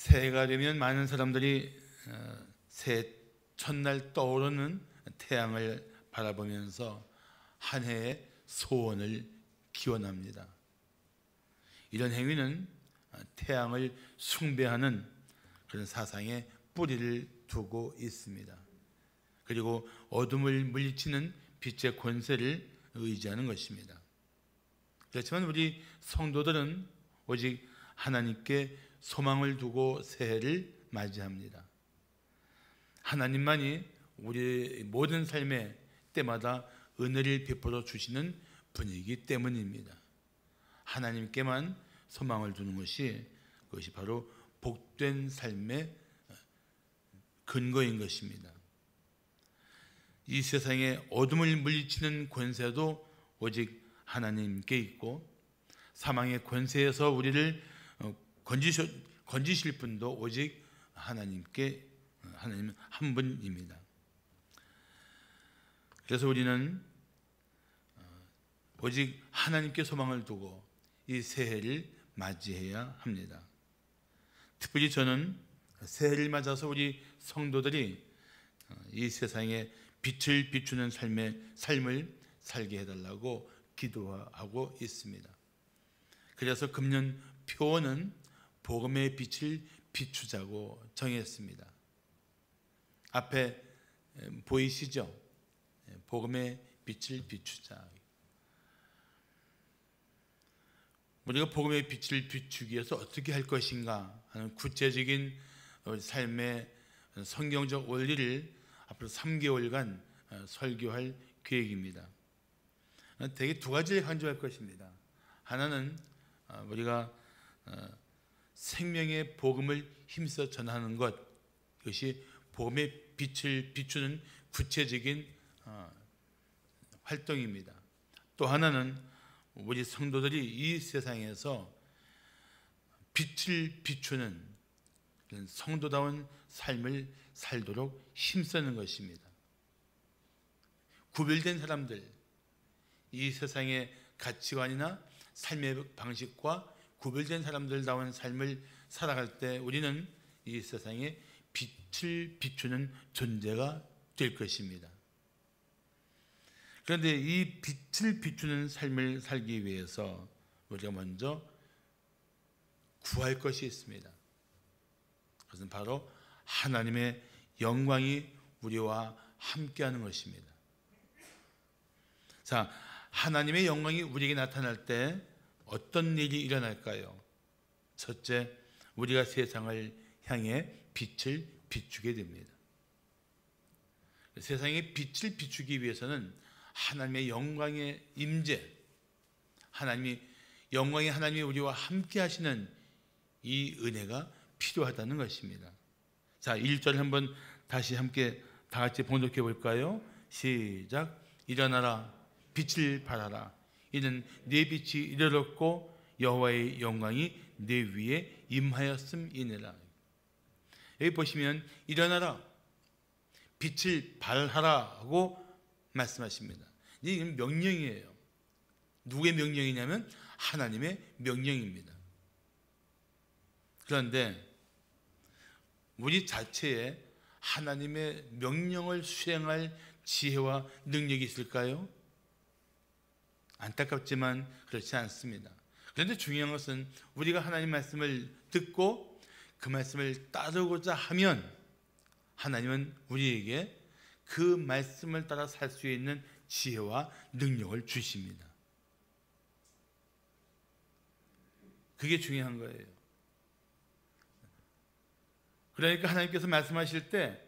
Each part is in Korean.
새해가 되면 많은 사람들이 새해 첫날 떠오르는 태양을 바라보면서 한 해의 소원을 기원합니다. 이런 행위는 태양을 숭배하는 그런 사상에 뿌리를 두고 있습니다. 그리고 어둠을 물리치는 빛의 권세를 의지하는 것입니다. 그렇지만 우리 성도들은 오직 하나님께 소망을 두고 새해를 맞이합니다. 하나님만이 우리 모든 삶의 때마다 은혜를 베풀어 주시는 분이기 때문입니다. 하나님께만 소망을 두는 그것이 바로 복된 삶의 근거인 것입니다. 이 세상의 어둠을 물리치는 권세도 오직 하나님께 있고, 사망의 권세에서 우리를 건지실 분도 오직 하나님 한 분입니다. 그래서 우리는 오직 하나님께 소망을 두고 이 새해를 맞이해야 합니다. 특별히 저는 새해를 맞아서 우리 성도들이 이 세상에 빛을 비추는 삶을 살게 해달라고 기도하고 있습니다. 그래서 금년 표어는 복음의 빛을 비추자고 정했습니다. 앞에 보이시죠? 복음의 빛을 비추자. 우리가 복음의 빛을 비추기 위해서 어떻게 할 것인가 하는 구체적인 삶의 성경적 원리를 앞으로 3개월간 설교할 계획입니다. 대개 두 가지를 강조할 것입니다. 하나는 우리가 생명의 복음을 힘써 전하는 것, 그것이 복음의 빛을 비추는 구체적인 활동입니다. 또 하나는 우리 성도들이 이 세상에서 빛을 비추는 성도다운 삶을 살도록 힘쓰는 것입니다. 구별된 사람들, 이 세상의 가치관이나 삶의 방식과 구별된 사람들다운 삶을 살아갈 때 우리는 이 세상에 빛을 비추는 존재가 될 것입니다. 그런데 이 빛을 비추는 삶을 살기 위해서 우리가 먼저 구할 것이 있습니다. 그것은 바로 하나님의 영광이 우리와 함께하는 것입니다. 자, 하나님의 영광이 우리에게 나타날 때 어떤 일이 일어날까요? 첫째, 우리가 세상을 향해 빛을 비추게 됩니다. 세상에 빛을 비추기 위해서는 하나님의 영광의 임재, 하나님이 우리와 함께 하시는 이 은혜가 필요하다는 것입니다. 자, 1절 한번 다시 함께 다 같이 봉독해 볼까요? 시작. 일어나라, 빛을 발하라. 이는 네 빛이 이르렀고 여호와의 영광이 네 위에 임하였음이니라. 여기 보시면 일어나라, 빛을 발하라 하고 말씀하십니다. 이게 명령이에요. 누구의 명령이냐면 하나님의 명령입니다. 그런데 우리 자체에 하나님의 명령을 수행할 지혜와 능력이 있을까요? 안타깝지만 그렇지 않습니다. 그런데 중요한 것은 우리가 하나님 말씀을 듣고 그 말씀을 따르고자 하면 하나님은 우리에게 그 말씀을 따라 살 수 있는 지혜와 능력을 주십니다. 그게 중요한 거예요. 그러니까 하나님께서 말씀하실 때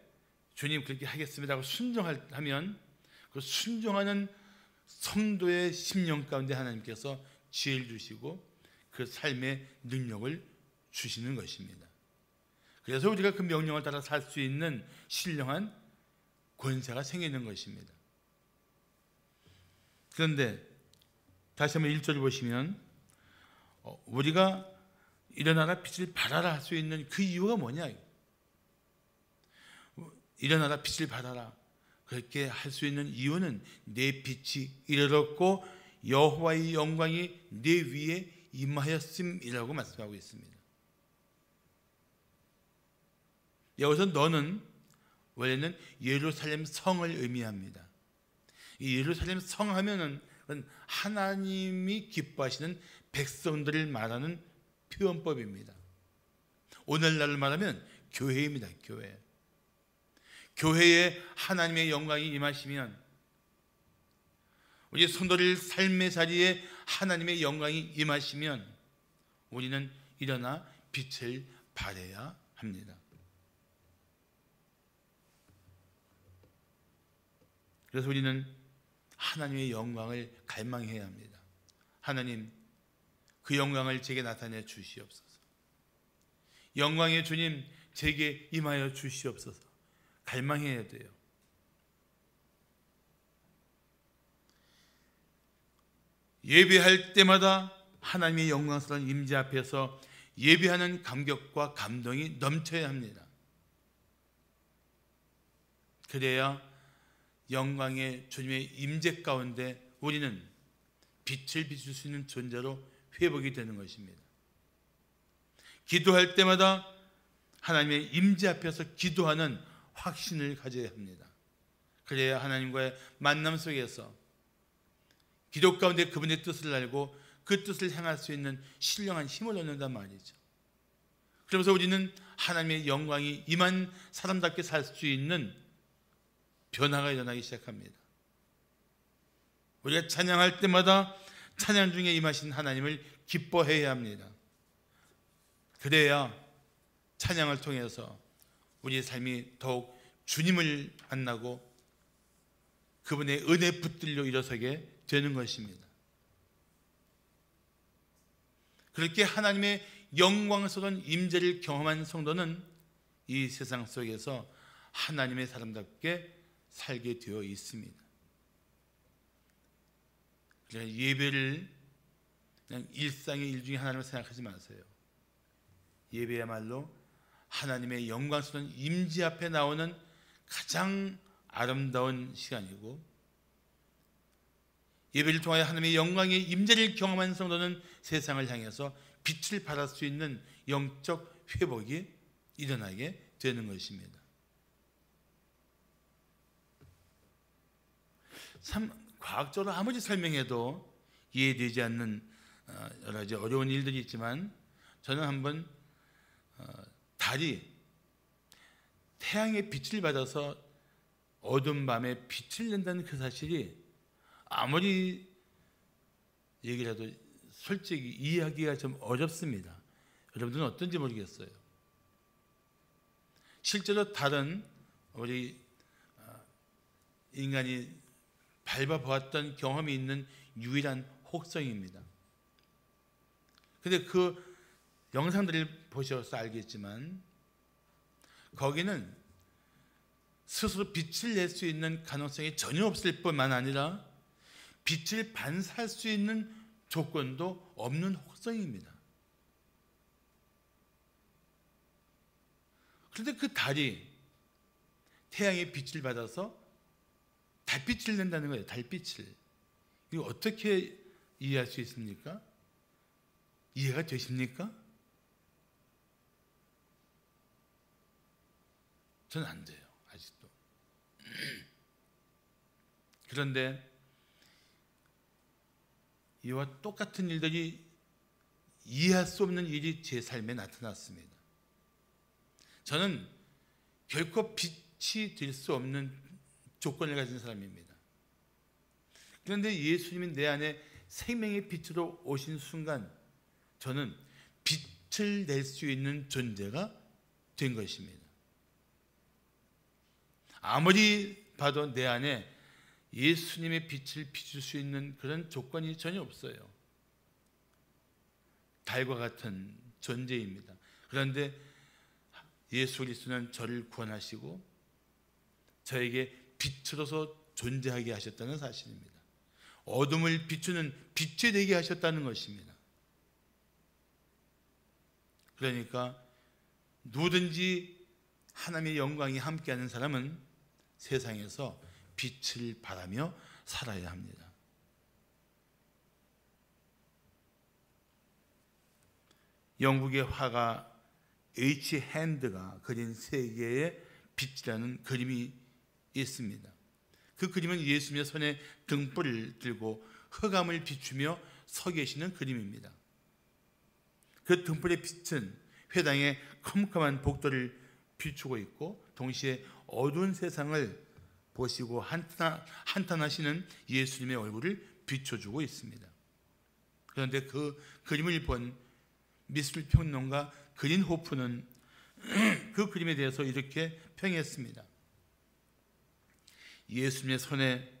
주님 그렇게 하겠습니다 하고 순종하면 그 순종하는 성도의 심령 가운데 하나님께서 지혜를 주시고 그 삶의 능력을 주시는 것입니다. 그래서 우리가 그 명령을 따라 살 수 있는 신령한 권세가 생기는 것입니다. 그런데 다시 한번 1절 보시면 우리가 일어나라 빛을 발하라 할 수 있는 그 이유가 뭐냐? 일어나라 빛을 발하라 그렇게 할 수 있는 이유는 내 빛이 이르렀고 여호와의 영광이 내 위에 임하였음이라고 말씀하고 있습니다. 여기서 너는 원래는 예루살렘 성을 의미합니다. 이 예루살렘 성 하면은 하나님이 기뻐하시는 백성들을 말하는 표현법입니다. 오늘날로 말하면 교회입니다. 교회. 교회에 하나님의 영광이 임하시면, 우리 성도들 삶의 자리에 하나님의 영광이 임하시면 우리는 일어나 빛을 발해야 합니다. 그래서 우리는 하나님의 영광을 갈망해야 합니다. 하나님, 그 영광을 제게 나타내 주시옵소서. 영광의 주님, 제게 임하여 주시옵소서. 갈망해야 돼요. 예배할 때마다 하나님의 영광스러운 임재 앞에서 예배하는 감격과 감동이 넘쳐야 합니다. 그래야 영광의 주님의 임재 가운데 우리는 빛을 비출 수 있는 존재로 회복이 되는 것입니다. 기도할 때마다 하나님의 임재 앞에서 기도하는 확신을 가져야 합니다. 그래야 하나님과의 만남 속에서 기도 가운데 그분의 뜻을 알고 그 뜻을 행할 수 있는 신령한 힘을 얻는단 말이죠. 그러면서 우리는 하나님의 영광이 임한 사람답게 살 수 있는 변화가 일어나기 시작합니다. 우리가 찬양할 때마다 찬양 중에 임하신 하나님을 기뻐해야 합니다. 그래야 찬양을 통해서 우리의 삶이 더욱 주님을 만나고 그분의 은혜 붙들려 일어서게 되는 것입니다. 그렇게 하나님의 영광스러운 임재를 경험한 성도는 이 세상 속에서 하나님의 사람답게 살게 되어 있습니다. 그러니까 예배를 그냥 일상의 일 중에 하나로 생각하지 마세요. 예배야말로 하나님의 영광스러운 임재 앞에 나오는 가장 아름다운 시간이고, 예배를 통하여 하나님의 영광의 임재를 경험한 성도는 세상을 향해서 빛을 발할 수 있는 영적 회복이 일어나게 되는 것입니다. 참 과학적으로 아무리 설명해도 이해되지 않는 여러 가지 어려운 일들이 있지만, 저는 한번 달이 태양의 빛을 받아서 어두운 밤에 빛을 낸다는 그 사실이 아무리 얘기를 해도 솔직히 이해하기가 좀 어렵습니다. 여러분들은 어떤지 모르겠어요. 실제로 달은 우리 인간이 밟아보았던 경험이 있는 유일한 혹성입니다. 근데 그 영상들을 보셔서 알겠지만 거기는 스스로 빛을 낼 수 있는 가능성이 전혀 없을 뿐만 아니라 빛을 반사할 수 있는 조건도 없는 혹성입니다. 그런데 그 달이 태양의 빛을 받아서 달빛을 낸다는 거예요. 달빛을. 이거 어떻게 이해할 수 있습니까? 이해가 되십니까? 저는 안 돼요. 아직도. 그런데 이와 똑같은 일들이, 이해할 수 없는 일이 제 삶에 나타났습니다. 저는 결코 빛이 될 수 없는 조건을 가진 사람입니다. 그런데 예수님이 내 안에 생명의 빛으로 오신 순간 저는 빛을 낼 수 있는 존재가 된 것입니다. 아무리 봐도 내 안에 예수님의 빛을 비출 수 있는 그런 조건이 전혀 없어요. 달과 같은 존재입니다. 그런데 예수 그리스도는 저를 구원하시고 저에게 빛으로서 존재하게 하셨다는 사실입니다. 어둠을 비추는 빛이 되게 하셨다는 것입니다. 그러니까 누구든지 하나님의 영광이 함께하는 사람은 세상에서 빛을 바라며 살아야 합니다. 영국의 화가 H. 핸드가 그린 세계의 빛이라는 그림이 있습니다. 그 그림은 예수님의 손에 등불을 들고 흑암을 비추며 서 계시는 그림입니다. 그 등불의 빛은 회당의 컴컴한 복도를 비추고 있고 동시에 어두운 세상을 보시고 한탄하시는 예수님의 얼굴을 비춰주고 있습니다. 그런데 그 그림을 본 미술 평론가 그린호프는 그 그림에 대해서 이렇게 평했습니다. 예수님의 손에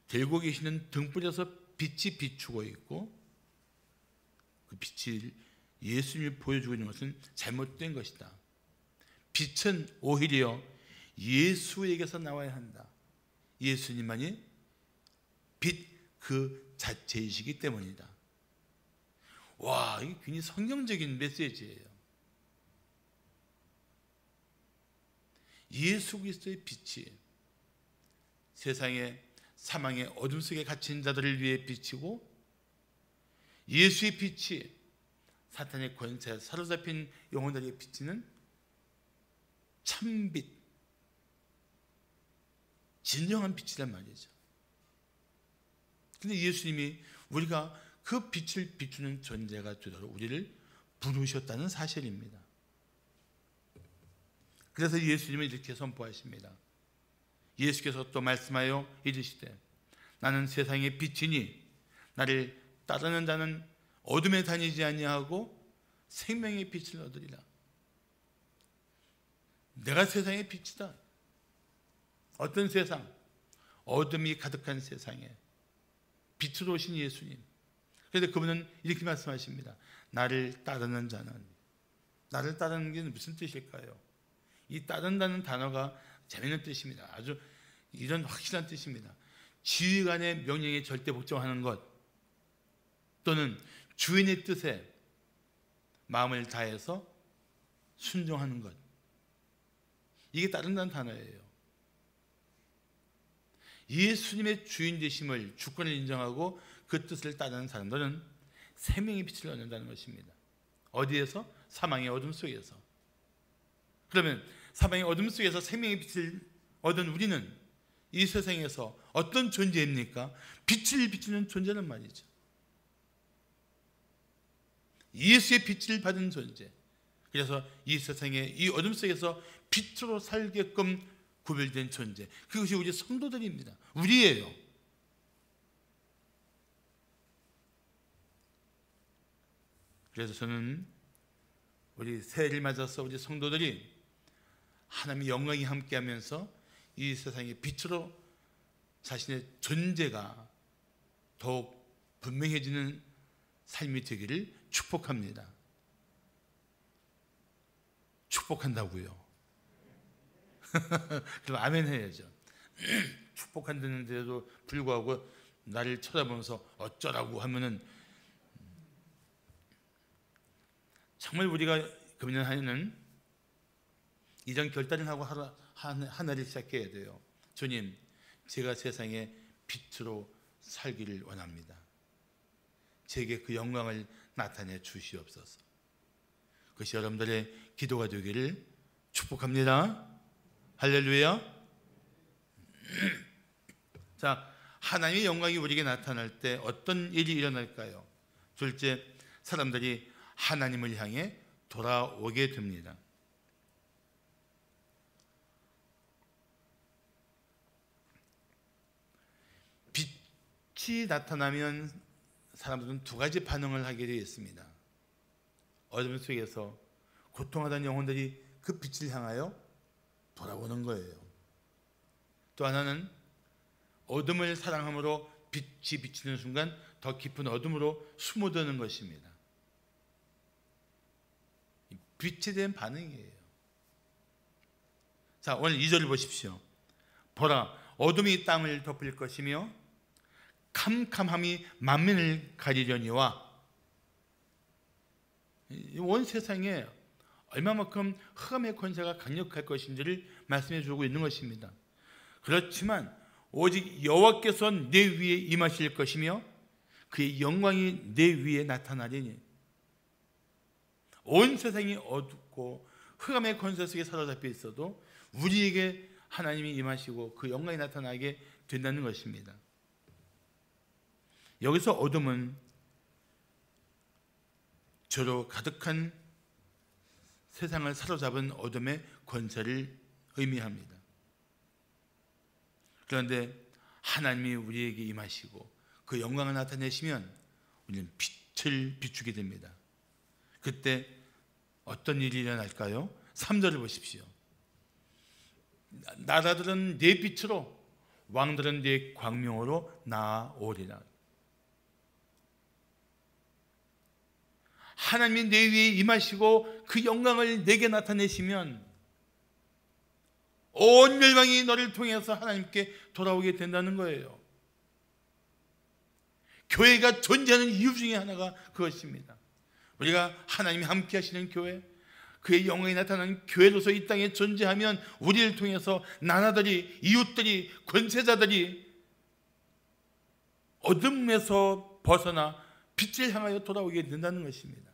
들고 계시는 등불에서 빛이 비추고 있고 그 빛이 예수님을 보여주고 있는 것은 잘못된 것이다. 빛은 오히려 예수에게서 나와야 한다. 예수님만이 빛 그 자체이시기 때문이다. 와, 이게 굉장히 성경적인 메시지예요. 예수 그리스도의 빛이 세상의 사망의 어둠 속에 갇힌 자들을 위해 비치고 예수의 빛이 사탄의 권세에 사로잡힌 영혼들에게 비치는 참빛, 진정한 빛이란 말이죠. 그런데 예수님이 우리가 그 빛을 비추는 존재가 되도록 우리를 부르셨다는 사실입니다. 그래서 예수님은 이렇게 선포하십니다. 예수께서 또 말씀하여 이르시되 나는 세상의 빛이니 나를 따르는 자는 어둠에 다니지 아니하고 생명의 빛을 얻으리라. 내가 세상의 빛이다. 어떤 세상? 어둠이 가득한 세상에 빛으로 오신 예수님. 그런데 그분은 이렇게 말씀하십니다. 나를 따르는 자는, 나를 따르는 게 무슨 뜻일까요? 이 따른다는 단어가 재미있는 뜻입니다. 아주 이런 확실한 뜻입니다. 지휘관의 명령에 절대 복종하는 것, 또는 주인의 뜻에 마음을 다해서 순종하는 것, 이게 따른다는 단어예요. 예수님의 주인 되심을, 주권을 인정하고 그 뜻을 따르는 사람들은 생명의 빛을 얻는다는 것입니다. 어디에서? 사망의 어둠 속에서. 그러면 사망의 어둠 속에서 생명의 빛을 얻은 우리는 이 세상에서 어떤 존재입니까? 빛을 비추는 존재란 말이죠. 예수의 빛을 받은 존재. 그래서 이 세상의 이 어둠 속에서 빛으로 살게끔 구별된 존재, 그것이 우리 성도들입니다. 우리예요. 그래서 저는 우리 새해를 맞아서 우리 성도들이 하나님의 영광이 함께하면서 이 세상의 빛으로 자신의 존재가 더욱 분명해지는 삶이 되기를 축복합니다. 축복한다고요. 그럼 아멘 해야죠. 축복한다는데도 불구하고 나를 쳐다보면서 어쩌라고 하면은 정말 우리가 금년 한 해는 이런 결단을 하고 하나를 시작해야 돼요. 주님, 제가 세상의 빛으로 살기를 원합니다. 제게 그 영광을 나타내 주시옵소서. 그것이 여러분들의 기도가 되기를 축복합니다. 할렐루야. 자, 하나님의 영광이 우리에게 나타날 때 어떤 일이 일어날까요? 둘째, 사람들이 하나님을 향해 돌아오게 됩니다. 빛이 나타나면 사람들은 두 가지 반응을 하게 되어 있습니다. 어둠 속에서 고통하던 영혼들이 그 빛을 향하여 돌아오는 거예요. 또 하나는 어둠을 사랑함으로 빛이 비치는 순간 더 깊은 어둠으로 숨어드는 것입니다. 빛에 대한 반응이에요. 자, 오늘 2절을 보십시오. 보라, 어둠이 땅을 덮을 것이며 캄캄함이 만민을 가리려니와. 온 세상에 얼마만큼 흑암의 권세가 강력할 것인지를 말씀해 주고 있는 것입니다. 그렇지만 오직 여호와께서 내 위에 임하실 것이며 그의 영광이 내 위에 나타나리니. 온 세상이 어둡고 흑암의 권세 속에 사로잡혀 있어도 우리에게 하나님이 임하시고 그 영광이 나타나게 된다는 것입니다. 여기서 어둠은 죄로 가득한 세상을 사로잡은 어둠의 권세를 의미합니다. 그런데 하나님이 우리에게 임하시고 그 영광을 나타내시면 우리는 빛을 비추게 됩니다. 그때 어떤 일이 일어날까요? 3절을 보십시오. 나라들은 네 빛으로, 왕들은 네 광명으로 나아오리라. 하나님이 내 위에 임하시고 그 영광을 내게 나타내시면 온 멸망이 너를 통해서 하나님께 돌아오게 된다는 거예요. 교회가 존재하는 이유 중에 하나가 그것입니다. 우리가 하나님이 함께 하시는 교회, 그의 영광이 나타나는 교회로서 이 땅에 존재하면 우리를 통해서 나라들이, 이웃들이, 권세자들이 어둠에서 벗어나 빛을 향하여 돌아오게 된다는 것입니다.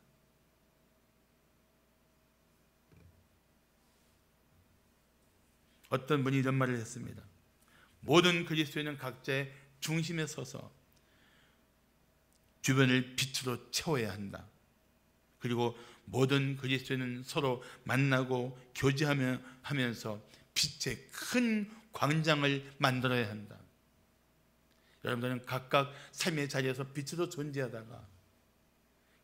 어떤 분이 이런 말을 했습니다. 모든 그리스도인은 각자의 중심에 서서 주변을 빛으로 채워야 한다. 그리고 모든 그리스도인은 서로 만나고 교제하면서 빛의 큰 광장을 만들어야 한다. 여러분들은 각각 삶의 자리에서 빛으로 존재하다가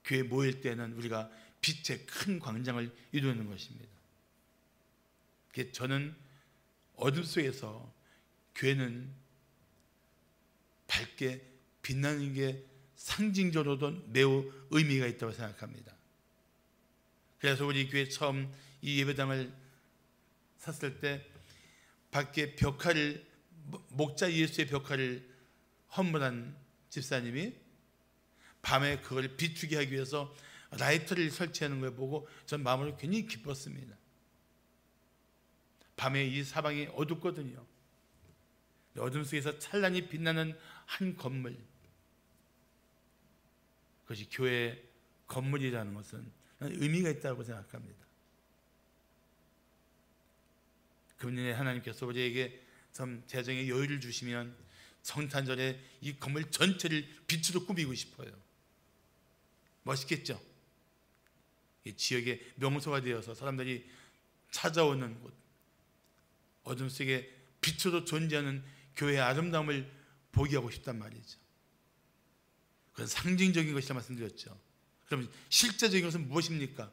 교회에 모일 때는 우리가 빛의 큰 광장을 이루는 것입니다. 저는 어둠 속에서 교회는 밝게 빛나는 게 상징적으로도 매우 의미가 있다고 생각합니다. 그래서 우리 교회 처음 이 예배당을 샀을 때 밖에 벽화를, 목자 예수의 벽화를 헌물한 집사님이 밤에 그걸 비추게 하기 위해서 라이터를 설치하는 걸 보고 전 마음으로 굉장히 기뻤습니다. 밤에 이 사방이 어둡거든요. 어둠 속에서 찬란히 빛나는 한 건물, 그것이 교회의 건물이라는 것은 의미가 있다고 생각합니다. 금년에 하나님께서 우리에게 참 재정의 여유를 주시면 성탄절에 이 건물 전체를 빛으로 꾸미고 싶어요. 멋있겠죠? 이 지역의 명소가 되어서 사람들이 찾아오는 곳, 어둠 속에 빛으로 존재하는 교회의 아름다움을 보게 하고 싶단 말이죠. 그건 상징적인 것이라 말씀드렸죠. 그럼 실제적인 것은 무엇입니까?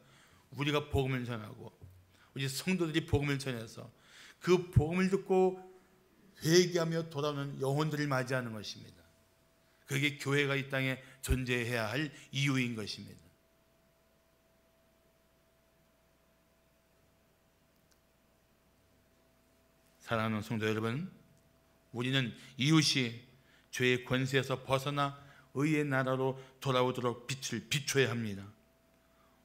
우리가 복음을 전하고 우리 성도들이 복음을 전해서 그 복음을 듣고 회개하며 돌아오는 영혼들을 맞이하는 것입니다. 그게 교회가 이 땅에 존재해야 할 이유인 것입니다. 사랑하는 성도 여러분, 우리는 이웃이 죄의 권세에서 벗어나 의의 나라로 돌아오도록 빛을 비춰야 합니다.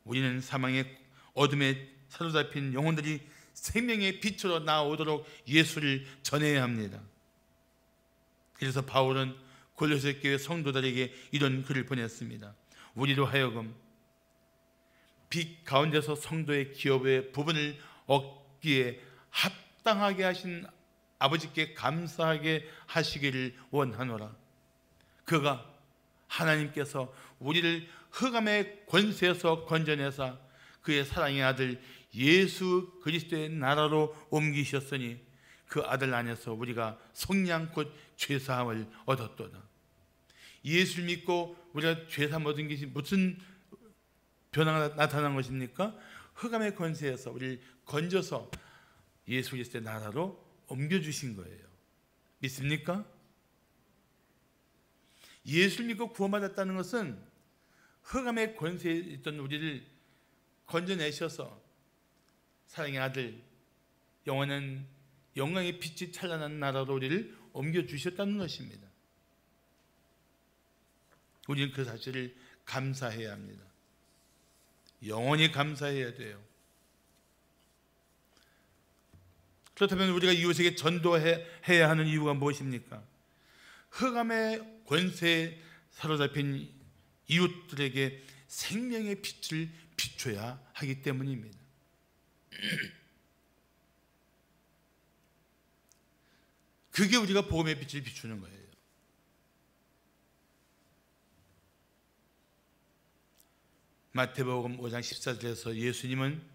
우리는 사망의 어둠에 사로잡힌 영혼들이 생명의 빛으로 나오도록 예수를 전해야 합니다. 그래서 바울은 골로새 교회 성도들에게 이런 글을 보냈습니다. 우리로 하여금 빛 가운데서 성도의 기업의 부분을 얻기에 합당하게 하신 아버지께 감사하게 하시기를 원하노라. 그가 하나님께서 우리를 흑암의 권세에서 건져내사 그의 사랑의 아들 예수 그리스도의 나라로 옮기셨으니 그 아들 안에서 우리가 속량 곧 죄사함을 얻었도다. 예수를 믿고 우리가 죄사함 얻은 것이 무슨 변화가 나타난 것입니까? 흑암의 권세에서 우리를 건져서 예수 그리스도의 나라로 옮겨주신 거예요. 믿습니까? 예수를 믿고 구원받았다는 것은 흑암의 권세에 있던 우리를 건져내셔서 사랑의 아들, 영원한 영광의 빛이 찬란한 나라로 우리를 옮겨주셨다는 것입니다. 우리는 그 사실을 감사해야 합니다. 영원히 감사해야 돼요. 그렇다면 우리가 이웃에게 전도해야 하는 이유가 무엇입니까? 흑암의 권세에 사로잡힌 이웃들에게 생명의 빛을 비춰야 하기 때문입니다. 그게 우리가 복음의 빛을 비추는 거예요. 마태복음 5장 14절에서 예수님은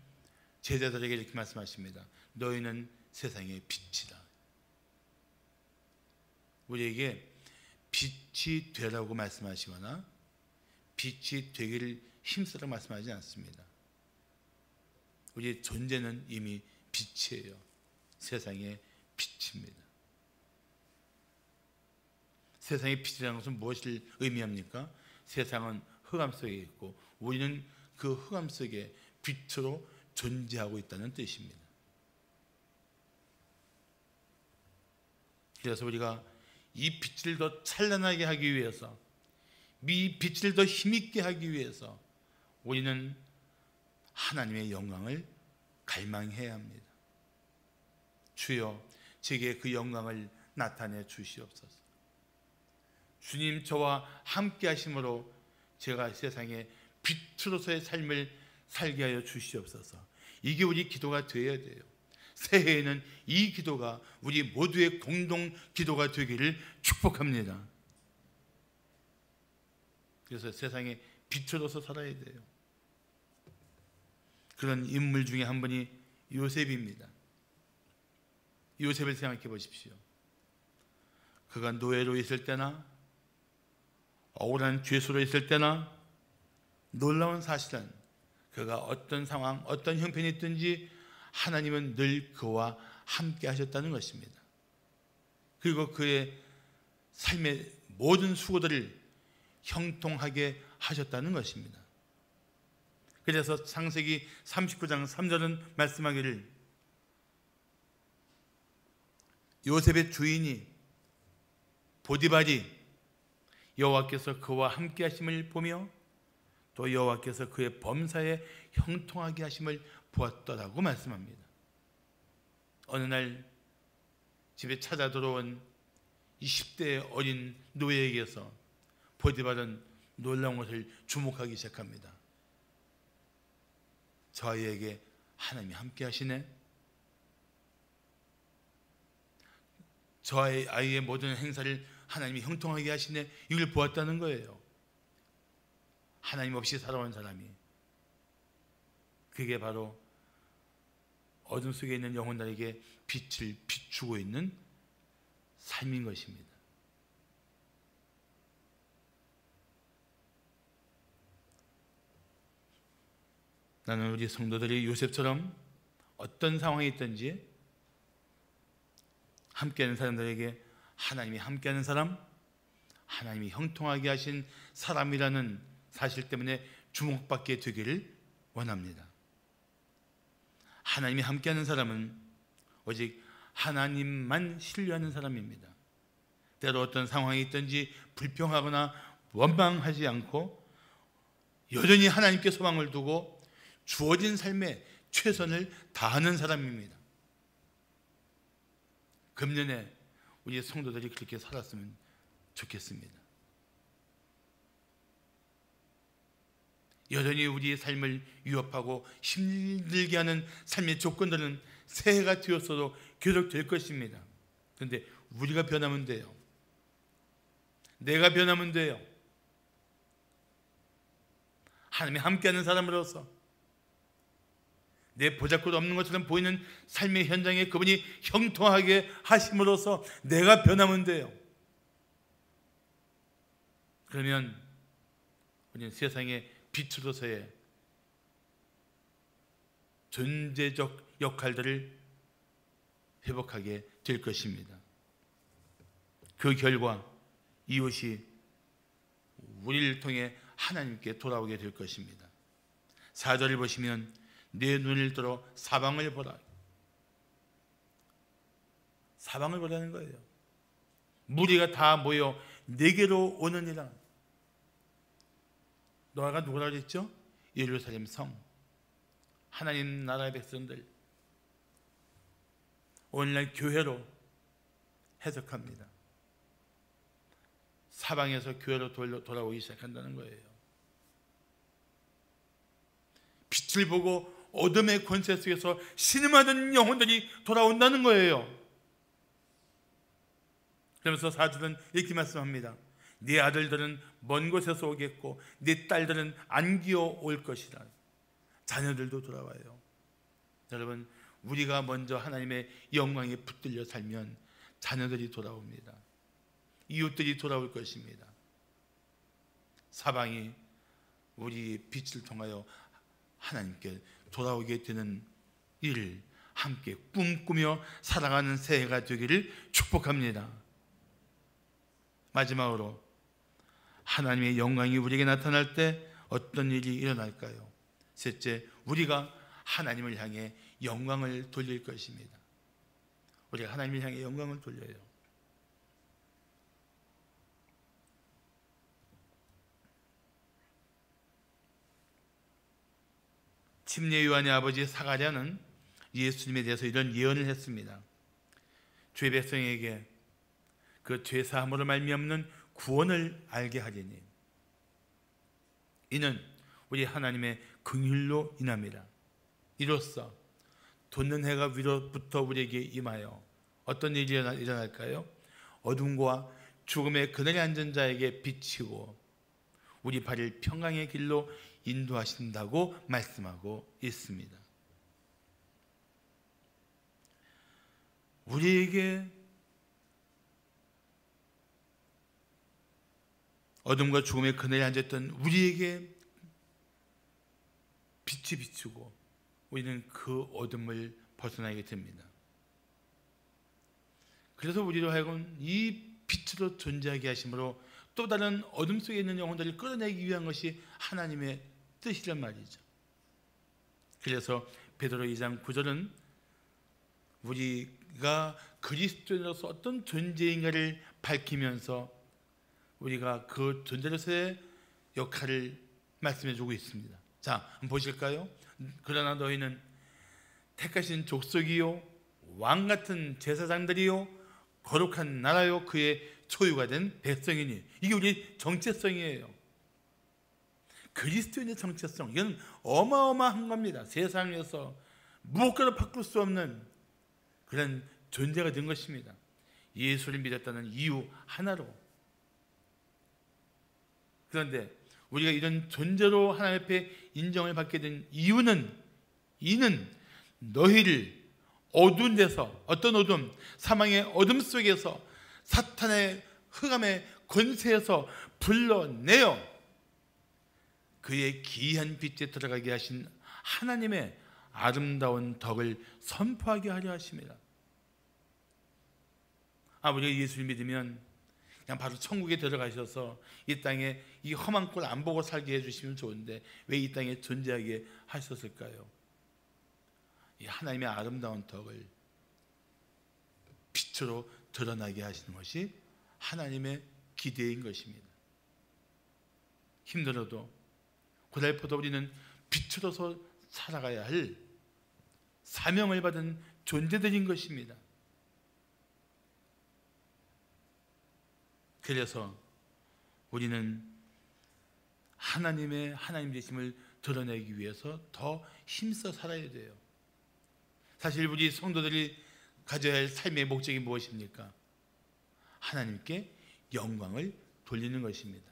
제자들에게 이렇게 말씀하십니다. 너희는 세상의 빛이다. 우리에게 빛이 되라고 말씀하시거나 빛이 되기를 힘쓰라고 말씀하지 않습니다. 우리의 존재는 이미 빛이에요. 세상의 빛입니다. 세상의 빛이라는 것은 무엇을 의미합니까? 세상은 흑암 속에 있고 우리는 그 흑암 속에 빛으로 존재하고 있다는 뜻입니다. 그래서 우리가 이 빛을 더 찬란하게 하기 위해서, 이 빛을 더 힘있게 하기 위해서 우리는 하나님의 영광을 갈망해야 합니다. 주여, 제게 그 영광을 나타내 주시옵소서. 주님 저와 함께 하심으로 제가 세상에 빛으로서의 삶을 살게 하여 주시옵소서. 이게 우리 기도가 되어야 돼요. 새해에는 이 기도가 우리 모두의 공동 기도가 되기를 축복합니다. 그래서 세상에 빛으로서 살아야 돼요. 그런 인물 중에 한 분이 요셉입니다. 요셉을 생각해 보십시오. 그가 노예로 있을 때나 억울한 죄수로 있을 때나 놀라운 사실은 그가 어떤 상황, 어떤 형편이 있든지 하나님은 늘 그와 함께 하셨다는 것입니다. 그리고 그의 삶의 모든 수고들을 형통하게 하셨다는 것입니다. 그래서 창세기 39장 3절은 말씀하기를 요셉의 주인이 보디발이 여호와께서 그와 함께 하심을 보며 또 여호와께서 그의 범사에 형통하게 하심을 보았더라고 말씀합니다. 어느 날 집에 찾아 들어온 20대의 어린 노예에게서 보디발은 놀라운 것을 주목하기 시작합니다. 저 아이에게 하나님이 함께 하시네. 저 아이의 모든 행사를 하나님이 형통하게 하시네. 이걸 보았다는 거예요. 하나님 없이 살아온 사람이. 그게 바로 어둠 속에 있는 영혼들에게 빛을 비추고 있는 삶인 것입니다. 나는 우리 성도들이 요셉처럼 어떤 상황이 있든지 함께하는 사람들에게 하나님이 함께하는 사람, 하나님이 형통하게 하신 사람이라는 사실 때문에 주목받게 되기를 원합니다. 하나님이 함께하는 사람은 오직 하나님만 신뢰하는 사람입니다. 때로 어떤 상황이 있든지 불평하거나 원망하지 않고 여전히 하나님께 소망을 두고 주어진 삶에 최선을 다하는 사람입니다. 금년에 우리 성도들이 그렇게 살았으면 좋겠습니다. 여전히 우리의 삶을 위협하고 힘들게 하는 삶의 조건들은 새해가 되었어도 계속 될 것입니다. 그런데 우리가 변하면 돼요. 내가 변하면 돼요. 하나님이 함께하는 사람으로서 내 보잘것 없는 것처럼 보이는 삶의 현장에 그분이 형통하게 하심으로써 내가 변하면 돼요. 그러면 우리는 세상의 빛으로서의 존재적 역할들을 회복하게 될 것입니다. 그 결과 이웃이 우리를 통해 하나님께 돌아오게 될 것입니다. 4절을 보시면 내 눈을 들어 사방을 보라. 사방을 보라는 거예요. 무리가 다 모여 내게로 오느니라. 노아가 누구라고 했죠? 예루살렘 성, 하나님 나라의 백성들. 오늘날 교회로 해석합니다. 사방에서 교회로 돌아오기 시작한다는 거예요. 빛을 보고 어둠의 권세 속에서 신음하던 영혼들이 돌아온다는 거예요. 그러면서 4절은 이렇게 말씀합니다. 네 아들들은 먼 곳에서 오겠고 네 딸들은 안기어 올 것이라. 자녀들도 돌아와요. 여러분, 우리가 먼저 하나님의 영광에 붙들려 살면 자녀들이 돌아옵니다. 이웃들이 돌아올 것입니다. 사방이 우리 빛을 통하여 하나님께 돌아오게 되는 일을 함께 꿈꾸며 살아가는 새해가 되기를 축복합니다. 마지막으로 하나님의 영광이 우리에게 나타날 때 어떤 일이 일어날까요? 셋째, 우리가 하나님을 향해 영광을 돌릴 것입니다. 우리가 하나님을 향해 영광을 돌려요. 침례 요한의 아버지 사가랴는 예수님에 대해서 이런 예언을 했습니다. 주의 백성에게 그 죄사함으로 말미암는 구원을 알게 하리니 이는 우리 하나님의 긍휼로 인함이라. 이로써 돋는 해가 위로부터 우리에게 임하여 어떤 일이 일어날까요? 어둠과 죽음의 그늘에 앉은 자에게 비치고 우리 발을 평강의 길로 인도하신다고 말씀하고 있습니다. 우리에게 어둠과 죽음의 그늘에 앉았던 우리에게 빛이 비추고 우리는 그 어둠을 벗어나게 됩니다. 그래서 우리로 하여금 이 빛으로 존재하게 하심으로 또 다른 어둠 속에 있는 영혼들을 끌어내기 위한 것이 하나님의 뜻이란 말이죠. 그래서 베드로 2장 9절은 우리가 그리스도인으로서 어떤 존재인가를 밝히면서 우리가 그 존재로서의 역할을 말씀해주고 있습니다. 자, 한번 보실까요? 그러나 너희는 택하신 족속이요 왕같은 제사장들이요 거룩한 나라요 그의 소유가 된 백성이니. 이게 우리 정체성이에요. 그리스도인의 정체성, 이건 어마어마한 겁니다. 세상에서 무엇과도 바꿀 수 없는 그런 존재가 된 것입니다. 예수를 믿었다는 이유 하나로. 그런데 우리가 이런 존재로 하나님 앞에 인정을 받게 된 이유는 이는 너희를 어두운 데서, 어떤 어둠, 사망의 어둠 속에서 사탄의 흑암의 권세에서 불러내어 그의 기이한 빛에 들어가게 하신 하나님의 아름다운 덕을 선포하게 하려 하십니다. 우리가 예수를 믿으면 그냥 바로 천국에 들어가셔서 이 땅에 이 험한 꼴 안 보고 살게 해주시면 좋은데 왜 이 땅에 존재하게 하셨을까요? 이 하나님의 아름다운 덕을 빛으로 드러나게 하시는 것이 하나님의 기대인 것입니다. 힘들어도 고달퍼도 우리는 빛으로서 살아가야 할 사명을 받은 존재들인 것입니다. 그래서 우리는 하나님 되심을 드러내기 위해서 더 힘써 살아야 돼요. 사실 우리 성도들이 가져야 할 삶의 목적이 무엇입니까? 하나님께 영광을 돌리는 것입니다.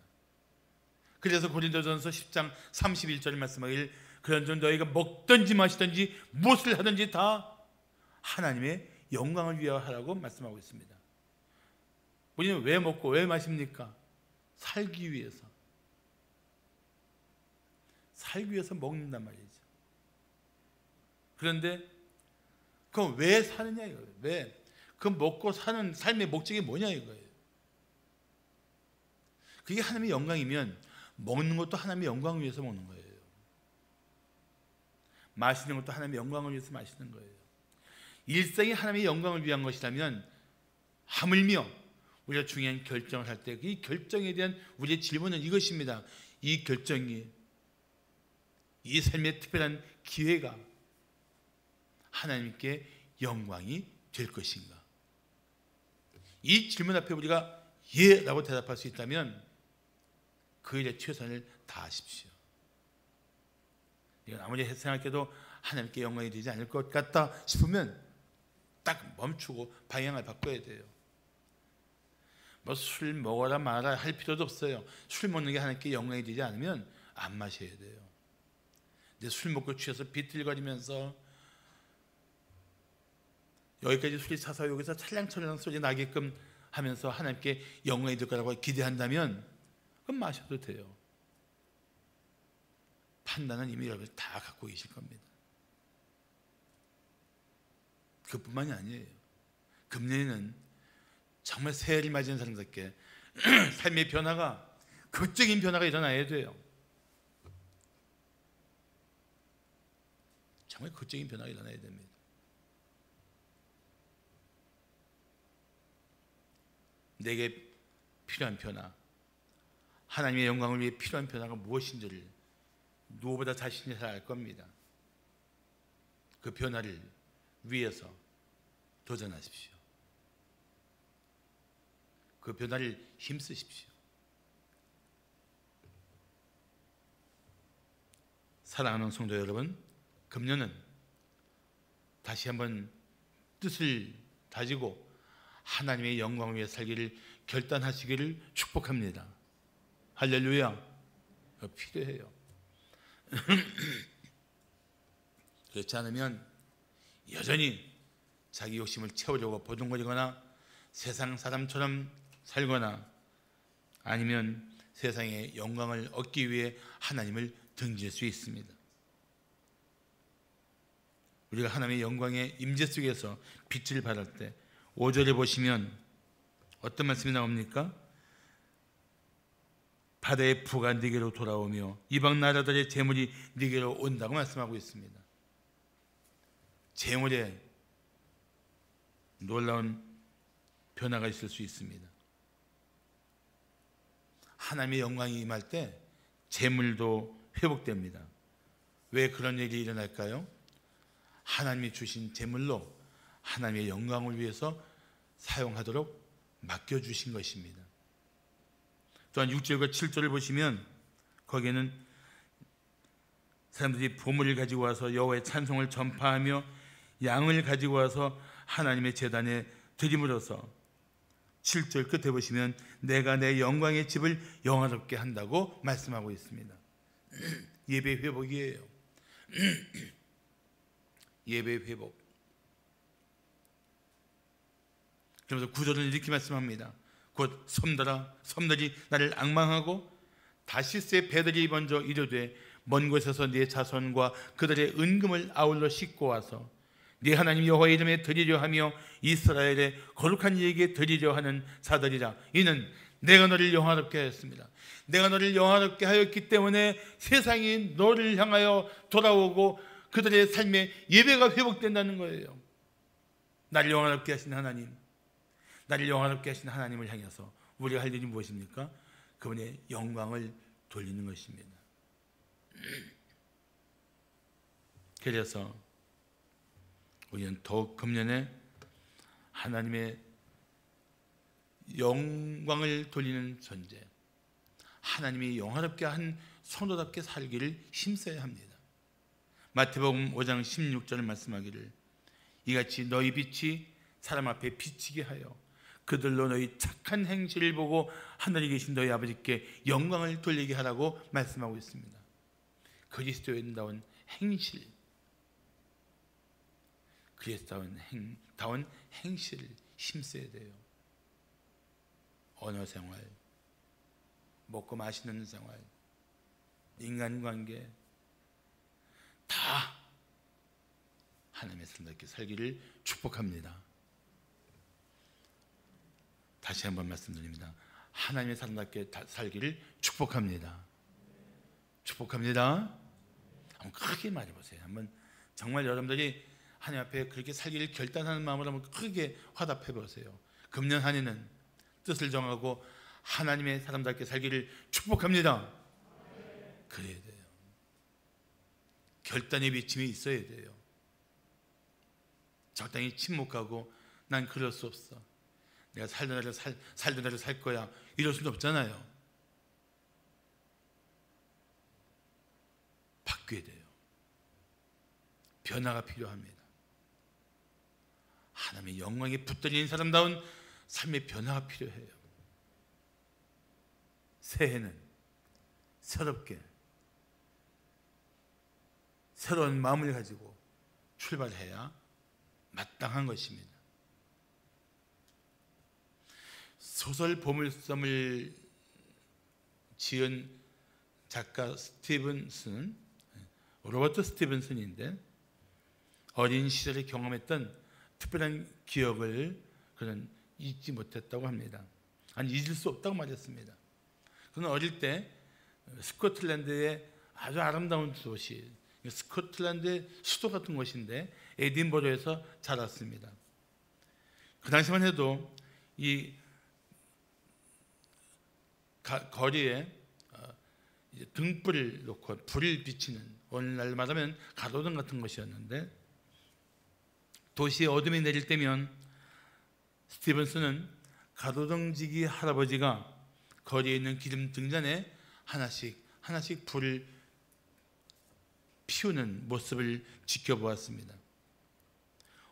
그래서 고린도전서 10장 31절을 말씀하길 그런즉 너희가 먹든지 마시든지 무엇을 하든지 다 하나님의 영광을 위하여 하라고 말씀하고 있습니다. 우리는 왜 먹고 왜 마십니까? 살기 위해서. 살기 위해서 먹는단 말이죠. 그런데 그럼 왜 사느냐 이거예요. 왜? 그 먹고 사는 삶의 목적이 뭐냐 이거예요. 그게 하나님의 영광이면 먹는 것도 하나님의 영광을 위해서 먹는 거예요. 마시는 것도 하나님의 영광을 위해서 마시는 거예요. 일생이 하나님의 영광을 위한 것이라면 하물며 우리가 중요한 결정을 할 때 이 결정에 대한 우리의 질문은 이것입니다. 이 결정이 이 삶의 특별한 기회가 하나님께 영광이 될 것인가? 이 질문 앞에 우리가 예 라고 대답할 수 있다면 그 일에 최선을 다하십시오. 이건 아무리 생각해도 하나님께 영광이 되지 않을 것 같다 싶으면 딱 멈추고 방향을 바꿔야 돼요. 뭐 술 먹어라 마라 할 필요도 없어요. 술 먹는 게 하나님께 영광이 되지 않으면 안 마셔야 돼요. 근데 술 먹고 취해서 비틀거리면서 여기까지 술이 차서 여기서 찰랑찰랑 소리 나게끔 하면서 하나님께 영광이 될 거라고 기대한다면 그럼 마셔도 돼요. 판단은 이미 여러분이 다 갖고 계실 겁니다. 그뿐만이 아니에요. 금년에는 정말 새해를 맞이한 사람답게 삶의 변화가, 극적인 변화가 일어나야 돼요. 정말 극적인 변화가 일어나야 됩니다. 내게 필요한 변화, 하나님의 영광을 위해 필요한 변화가 무엇인지를 누구보다 자신이 잘 알 겁니다. 그 변화를 위해서 도전하십시오. 그 변화를 힘쓰십시오. 사랑하는 성도 여러분, 금년은 다시 한번 뜻을 다지고 하나님의 영광을 위해 살기를 결단하시기를 축복합니다. 할렐루야. 필요해요. 그렇지 않으면 여전히 자기 욕심을 채우려고 보둥거리거나 세상 사람처럼 살거나 아니면 세상의 영광을 얻기 위해 하나님을 등질 수 있습니다. 우리가 하나님의 영광의 임재 속에서 빛을 발할 때 5절에 보시면 어떤 말씀이 나옵니까? 바다의 부가 네게로 돌아오며 이방 나라들의 재물이 네게로 온다고 말씀하고 있습니다. 재물에 놀라운 변화가 있을 수 있습니다. 하나님의 영광이 임할 때 재물도 회복됩니다. 왜 그런 일이 일어날까요? 하나님이 주신 재물로 하나님의 영광을 위해서 사용하도록 맡겨주신 것입니다. 또한 6절과 7절을 보시면 거기에는 사람들이 보물을 가지고 와서 여호와의 찬송을 전파하며 양을 가지고 와서 하나님의 제단에 드림으로써 7절 끝에 보시면 내가 내 영광의 집을 영화롭게 한다고 말씀하고 있습니다. 예배 회복이에요. 예배 회복. 그러면서 9절은 이렇게 말씀합니다. 곧 섬들이 나를 앙망하고 다시스의 배들이 먼저 이르되 먼 곳에서 네 자손과 그들의 은금을 아울러 싣고 와서 네 하나님 여호와의 이름에 드리려 하며 이스라엘의 거룩한 이에게 드리려 하는 자들이라. 이는 내가 너를 영화롭게 하였습니다. 내가 너를 영화롭게 하였기 때문에 세상이 너를 향하여 돌아오고 그들의 삶에 예배가 회복된다는 거예요. 나를 영화롭게 하신 하나님, 나를 영화롭게 하신 하나님을 향해서 우리가 할 일이 무엇입니까? 그분의 영광을 돌리는 것입니다. 그래서 우리는 더욱 금년에 하나님의 영광을 돌리는 존재, 하나님이 영화롭게 한 성도답게 살기를 힘써야 합니다. 마태복음 5장 16절을 말씀하기를 이같이 너희 빛이 사람 앞에 비치게 하여 그들로 너희 착한 행실을 보고 하늘에 계신 너희 아버지께 영광을 돌리게 하라고 말씀하고 있습니다. 그리스도인다운 행실, 그리스도인다운 행실을 힘써야 돼요. 언어 생활, 먹고 마시는 생활, 인간관계 다 하나님의 사람답게 살기를 축복합니다. 다시 한번 말씀드립니다. 하나님의 사람답게 살기를 축복합니다. 축복합니다. 한번 크게 말해보세요. 한번 정말 여러분들이 하나님 앞에 그렇게 살기를 결단하는 마음으로 한번 크게 화답해보세요. 금년 한 해는 뜻을 정하고 하나님의 사람답게 살기를 축복합니다. 그래야 돼요. 결단의 비침이 있어야 돼요. 적당히 침묵하고 난 그럴 수 없어, 내가 살던 대로 살 거야, 이럴 수는 없잖아요. 바뀌어야 돼요. 변화가 필요합니다. 하나님의 영광에 붙들린 사람다운 삶의 변화가 필요해요. 새해는 새롭게 새로운 마음을 가지고 출발해야 마땅한 것입니다. 소설 보물섬을 지은 작가 로버트 스티븐슨인데, 어린 시절에 경험했던 특별한 기억을 그는 잊지 못했다고 합니다. 아니, 잊을 수 없다고 말했습니다. 그는 어릴 때 스코틀랜드의 아주 아름다운 도시, 스코틀랜드의 수도 같은 곳인데 에딘버러에서 자랐습니다. 그 당시만 해도 이 거리에 등불을 놓고 불을 비치는, 오늘날 말하면 가로등 같은 것이었는데, 도시에 어둠이 내릴 때면 스티븐슨은 가로등지기 할아버지가 거리에 있는 기름 등잔에 하나씩 불을 피우는 모습을 지켜보았습니다.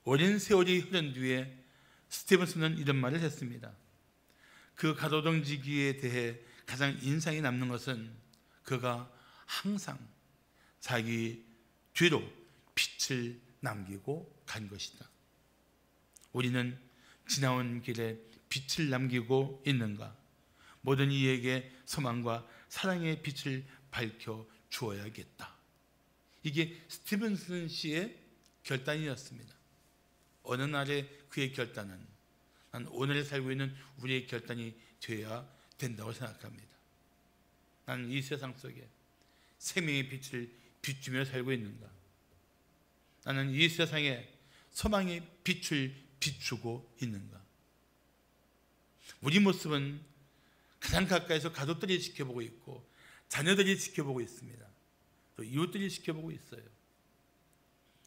오랜 세월이 흐른 뒤에 스티븐슨은 이런 말을 했습니다. 그 가로등지기에 대해 가장 인상이 남는 것은 그가 항상 자기 뒤로 빛을 남기고 간 것이다. 우리는 지나온 길에 빛을 남기고 있는가? 모든 이에게 소망과 사랑의 빛을 밝혀 주어야겠다. 이게 스티븐슨 씨의 결단이었습니다. 어느 날에 그의 결단은 난 오늘 살고 있는 우리의 결단이 되어야 된다고 생각합니다. 나는 이 세상 속에 생명의 빛을 비추며 살고 있는가? 나는 이 세상에 소망의 빛을 비추고 있는가? 우리 모습은 가장 가까이서 가족들이 지켜보고 있고 자녀들이 지켜보고 있습니다. 또 이웃들이 지켜보고 있어요.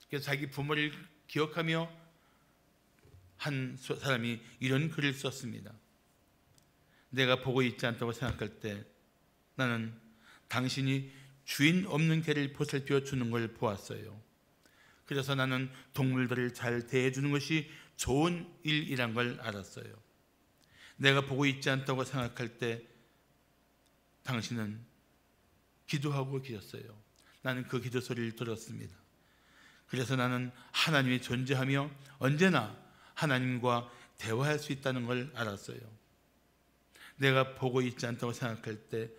그래서 자기 부모를 기억하며 한 사람이 이런 글을 썼습니다. 내가 보고 있지 않다고 생각할 때 나는 당신이 주인 없는 개를 보살펴 주는 걸 보았어요. 그래서 나는 동물들을 잘 대해주는 것이 좋은 일이란 걸 알았어요. 내가 보고 있지 않다고 생각할 때 당신은 기도하고 계셨어요. 나는 그 기도 소리를 들었습니다. 그래서 나는 하나님이 존재하며 언제나 하나님과 대화할 수 있다는 걸 알았어요. 내가 보고 있지 않다고 생각할 때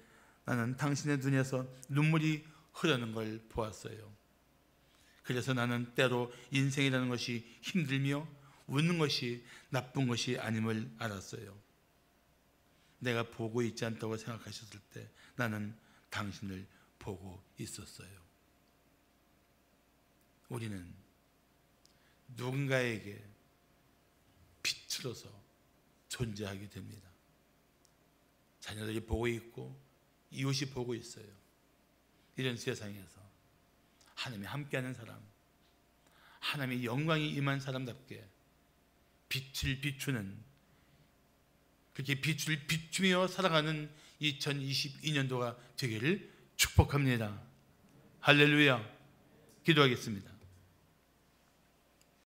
나는 당신의 눈에서 눈물이 흐르는 걸 보았어요. 그래서 나는 때로 인생이라는 것이 힘들며 웃는 것이 나쁜 것이 아님을 알았어요. 내가 보고 있지 않다고 생각하셨을 때 나는 당신을 보고 있었어요. 우리는 누군가에게 빛으로서 존재하게 됩니다. 자녀들이 보고 있고 이웃이 보고 있어요. 이런 세상에서 하나님이 함께하는 사람, 하나님의 영광이 임한 사람답게 빛을 비추는, 그렇게 빛을 비추며 살아가는 2022년도가 되기를 축복합니다. 할렐루야. 기도하겠습니다.